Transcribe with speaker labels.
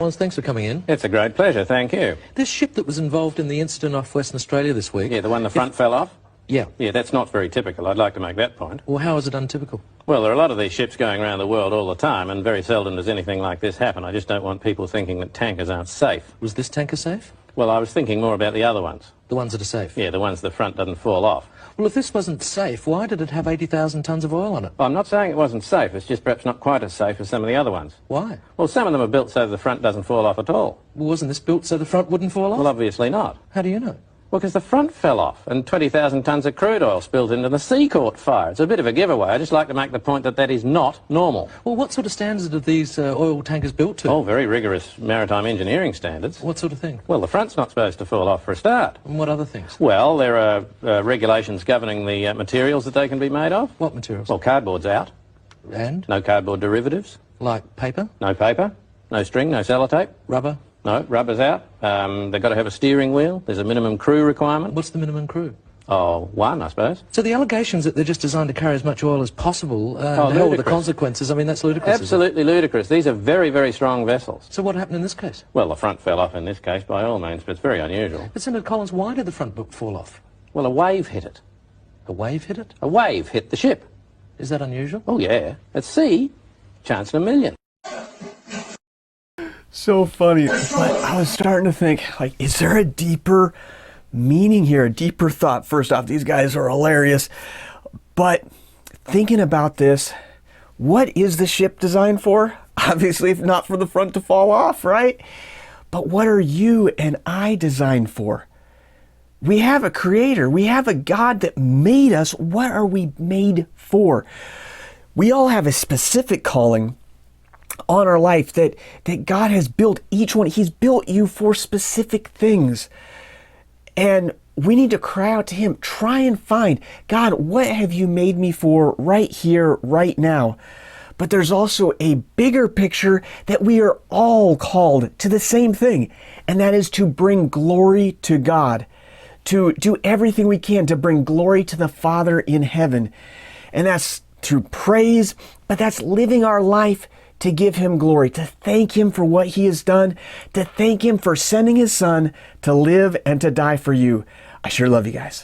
Speaker 1: Well, thanks for coming in.
Speaker 2: It's a great pleasure, thank you.
Speaker 1: This ship that was involved in the incident off Western Australia this week...
Speaker 2: Yeah, the one the front fell off?
Speaker 1: Yeah.
Speaker 2: Yeah, that's not very typical. I'd like to make that point.
Speaker 1: Well, how is it untypical?
Speaker 2: Well, there are a lot of these ships going around the world all the time, and very seldom does anything like this happen. I just don't want people thinking that tankers aren't safe.
Speaker 1: Was this tanker safe?
Speaker 2: Well, I was thinking more about the other ones.
Speaker 1: The ones that are safe?
Speaker 2: Yeah, the ones the front doesn't fall off.
Speaker 1: Well, if this wasn't safe, why did it have 80,000 tonnes of oil on it?
Speaker 2: Well, I'm not saying it wasn't safe. It's just perhaps not quite as safe as some of the other ones.
Speaker 1: Why?
Speaker 2: Well, some of them are built so the front doesn't fall off at all.
Speaker 1: Well, wasn't this built so the front wouldn't fall off?
Speaker 2: Well, obviously not.
Speaker 1: How do you know?
Speaker 2: Well, because the front fell off and 20,000 tonnes of crude oil spilled into the sea caught fire. It's a bit of a giveaway. I just like to make the point that that is not normal.
Speaker 1: Well, what sort of standards are these oil tankers built to?
Speaker 2: Oh, very rigorous maritime engineering standards.
Speaker 1: What sort of thing?
Speaker 2: Well, the front's not supposed to fall off for a start.
Speaker 1: And what other things?
Speaker 2: Well, there are regulations governing the materials that they can be made of.
Speaker 1: What materials?
Speaker 2: Well, cardboard's out.
Speaker 1: And?
Speaker 2: No cardboard derivatives.
Speaker 1: Like paper?
Speaker 2: No paper. No string, no sellotape.
Speaker 1: Rubber?
Speaker 2: No, rubber's out. They've got to have a steering wheel. There's a minimum crew requirement.
Speaker 1: What's the minimum crew?
Speaker 2: Oh, one, I suppose.
Speaker 1: So the allegations that they're just designed to carry as much oil as possible, the hell with the
Speaker 2: ludicrous.
Speaker 1: consequences, I mean, that's ludicrous.
Speaker 2: Absolutely ludicrous. These are very, very strong vessels.
Speaker 1: So what happened in this case?
Speaker 2: Well, the front fell off in this case, by all means, but it's very unusual.
Speaker 1: But Senator Collins, why did the front book fall off?
Speaker 2: Well, a wave hit it.
Speaker 1: A wave hit it?
Speaker 2: A wave hit the ship.
Speaker 1: Is that unusual?
Speaker 2: Oh, yeah. At sea, chance in a million.
Speaker 3: So funny. But I was starting to think, like, is there a deeper meaning here, a deeper thought? First off, these guys are hilarious. But thinking about this, what is the ship designed for? Obviously, if not for the front to fall off, right? But what are you and I designed for? We have a creator. We have a God that made us. What are we made for? We all have a specific calling on our life that God has built each one. He's built you for specific things. And we need to cry out to Him. Try and find, God, what have you made me for right here, right now? But there's also a bigger picture that we are all called to the same thing. And that is to bring glory to God. To do everything we can to bring glory to the Father in heaven. And that's through praise, but that's living our life to give Him glory, to thank Him for what He has done, to thank Him for sending His Son to live and to die for you. I sure love you guys.